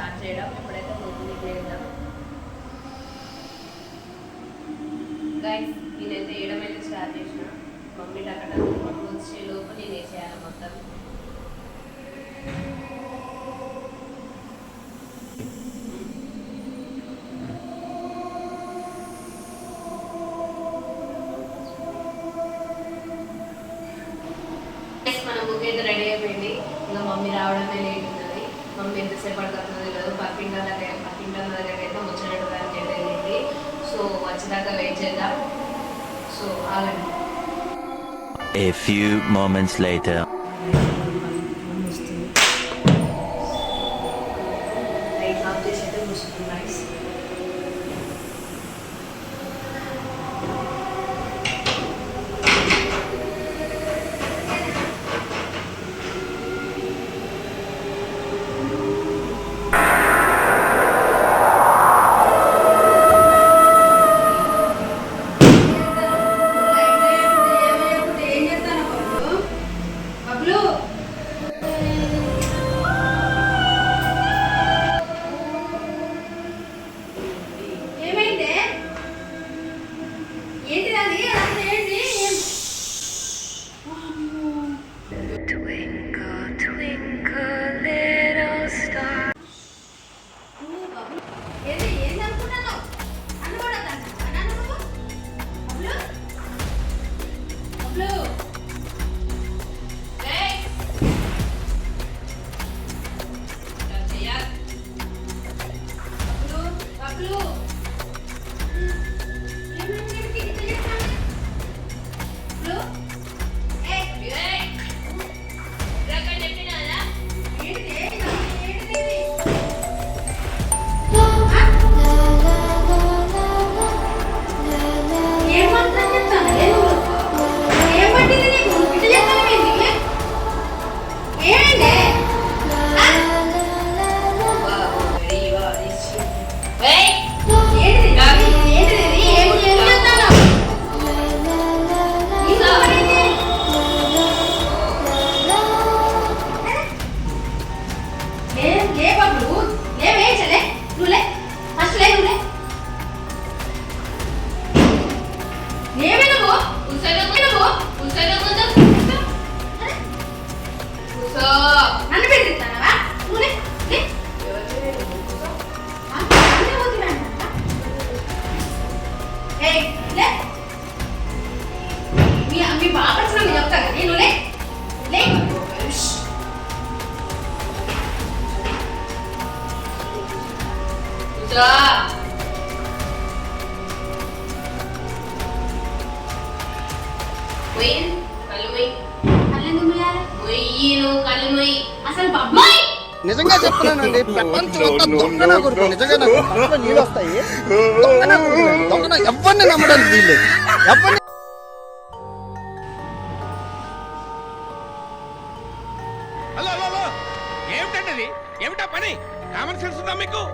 Start చేయడం. ఎప్పుడైతే ముగ్గు వేద్దాం గైస్. నేనైతే వేయడం అయితే స్టార్ట్ చేసిన. మమ్మీ అక్కడ మమ్మీ వచ్చే లోపు నేను వేసేయాలి మొత్తం. మన ముగ్గు అయితే రెడీ అయిపోయింది. ఇంకా మమ్మీ రావడమే లేట్ ఉన్నది. మమ్మీ ఎంతసేపు పడుతుందో తెలియదు. పక్కింటి దగ్గర అయితే ముచ్చడానికి అయితే వెళ్ళింది. సో వచ్చేదాకా వెయిట్ చేద్దాం. సో ఆగండి. A few moments later. Light of చేసి అయితే కూర్చుంటుంది గైస్. మీ బాగా చెప్తా కదా నేను లే నిజంగా చెప్తున్నానండి, నిజంగా నాకు నీళ్ళు వస్తాయి. ఎవరిని నమ్మడానికి వీల్లేదు. ఎవరిని ఏమిటండి, ఏమిటా పని? కామన్ సెన్స్ ఉందా మీకు?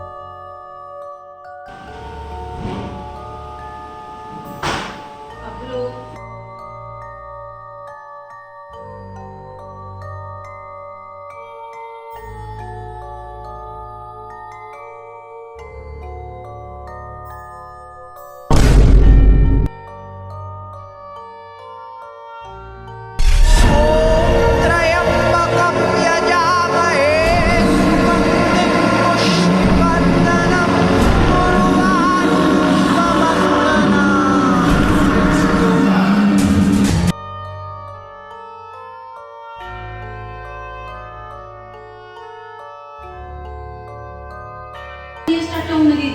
ఉన్నది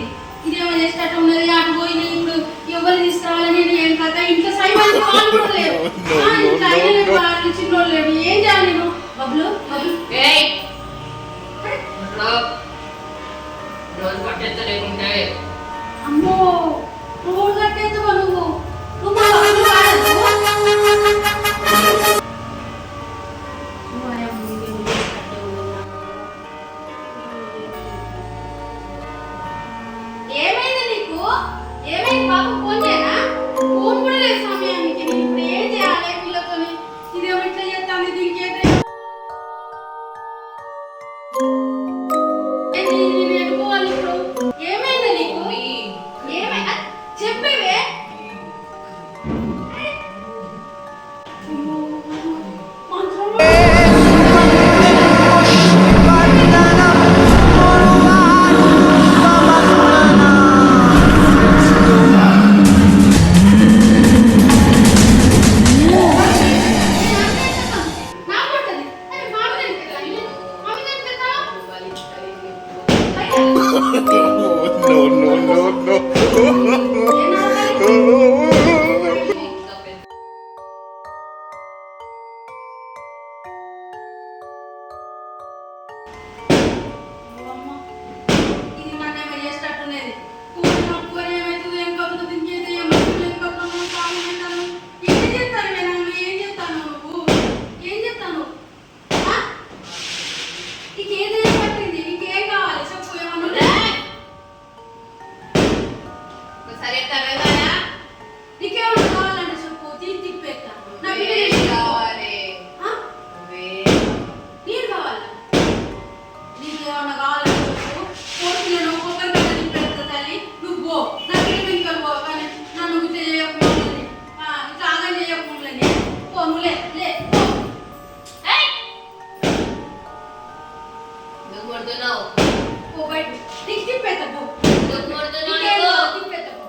ఇదేమో చేసేటట్టు ఉన్నది. అటు పోయి ఇప్పుడు ఎవరు తీసుకురావాలని ఏం కదా ఇంట్లో సైబాలు వాళ్ళు కూడా లేరు. వాళ్ళు చిన్నోళ్ళు లేరు. ఏం చేయాలి నేను? బబ్లు అమ్మో రోడ్ కట్టేస్తావా నువ్వు? ఏమైంది నీకు? ఏమైంది బాబు? ఫోన్ చేయనా? ఫోన్ కూడా లేదు సమయానికి. నేను ఇప్పుడు ఏం చేయాలి పిల్లతోని? ఇదేమో ఇట్లా చేస్తాను. దీనికి ఏదైనా ఇది నన్నేమో చేసేటట్టున్నది. కూర ఏమవుతుంది, ఏం కాకపోతే ఇంకేదో ఏమవుతుంది, ఏం కాకపోతే కాలు పెట్టాను. ఏం చేస్తాను నేను? ఏం చేస్తాను నువ్వు? ఏం చేస్తాను? నీకేదైనా పట్టింది, నీకేం కావాలి చెప్పు. ఏమన్నా సరే తరగానా నీకేమన్నా కావాలంటే చెప్పు, తిప్పేస్తాను. నా బిడ్డ కావాలి నీరు కావాలా? నీకు ఏమన్నా కావాలంటే చెప్పు. కోరుకున్నాను ఒక్కొక్కరి మీద తిప్పేస్తా తల్లి. నువ్వు పో, నా బిడ్డ ఇంకా పో. కానీ నన్ను ఇట్లా చేయకుండా ఇట్లా ఆగం చేయకుండా పో. నువ్వు లే పో. ఎందుకు కొడుతున్నావు? పో బయట. నీకు తిప్పేస్తా పో. ఎందుకు కొడుతున్నావు? తిప్పేస్తా పో.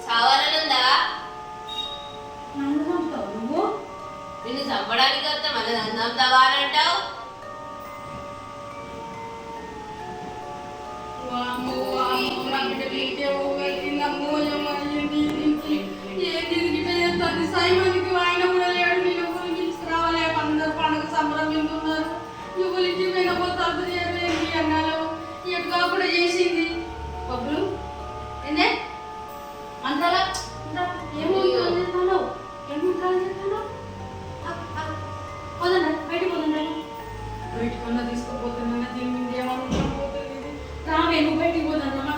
చావాలనుందా? నన్ను చంపుతావు నువ్వు? నిన్ను చంపడానికి వస్తే మళ్ళీ నన్ను చంపుతావా అని అంటావు? వామ్మో, వామ్మో, నా బిడ్డ నీకేమో పెట్టిందమ్మో, ఏమో ఏంటి దీనికి? ఏంటి ఇది గిట్ల చేస్తుంది? సైమన్కి ఆయన కూడా లేడు. నేను ఎవరు తీసుకురావాలి? అందరూ పండుగ సంబరం వింటున్నారు. ఎవరు ఇంటికి పోయినప్పుడు తప్పు చేయరు ఏంటి అన్నాలు ఎటుగా కూడా చేసింది. బబ్బులు ఏందే అంతలా ఏమో చేస్తాను, ఏమో చేస్తాను. పోదండి బయటికి పోదండి. బయటకన్నా తీసుకుపోతున్నా దీని మీద ఏమన్నా పోతుంది. రావే నువ్వు బయటికి పోదన్నా.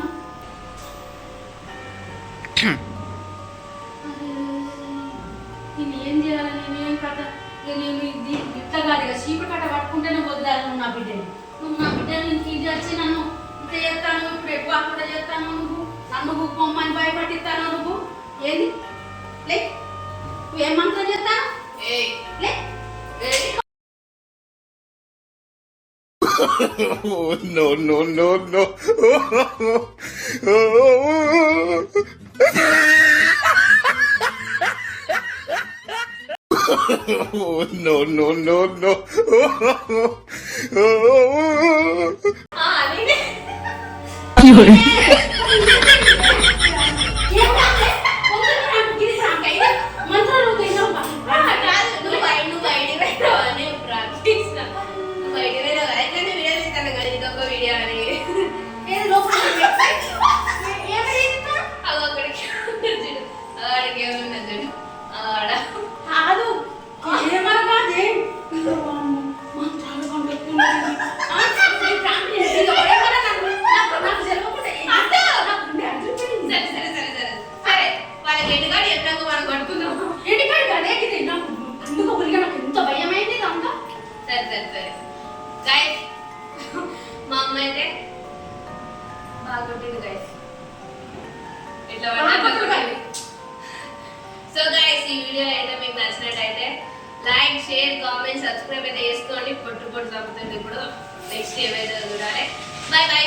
నేను ఏం చేయాలి? నేనేం కథ? నేను ఇది ఇట్లా కాదు ఇక చీపురు కట్ట పట్టుకుంటేనే వద్దాను. నువ్వు నా బిడ్డని, నువ్వు నా బిడ్డని ఇది వచ్చి నన్ను ఇంత చేస్తాను, ఇప్పుడు ఎక్కువ కూడా చేస్తాను. నువ్వు పొమ్మని భయపట్టిస్తాను. నువ్వు ఏంది లే, నువ్వేం మంత్రం చేస్తాను లే. మా అమ్మ అయితే బాగా కొట్టింది గైస్. ఇట్లా సో గైస్ ఈ వీడియో అయితే మీకు నచ్చినట్టయితే లైక్, షేర్, కామెంట్, సబ్స్క్రైబ్ అయితే చేసుకోండి. పొట్టు చంపుతుంది ఇప్పుడు. నెక్స్ట్ ఏమైతే చూడాలి. By by.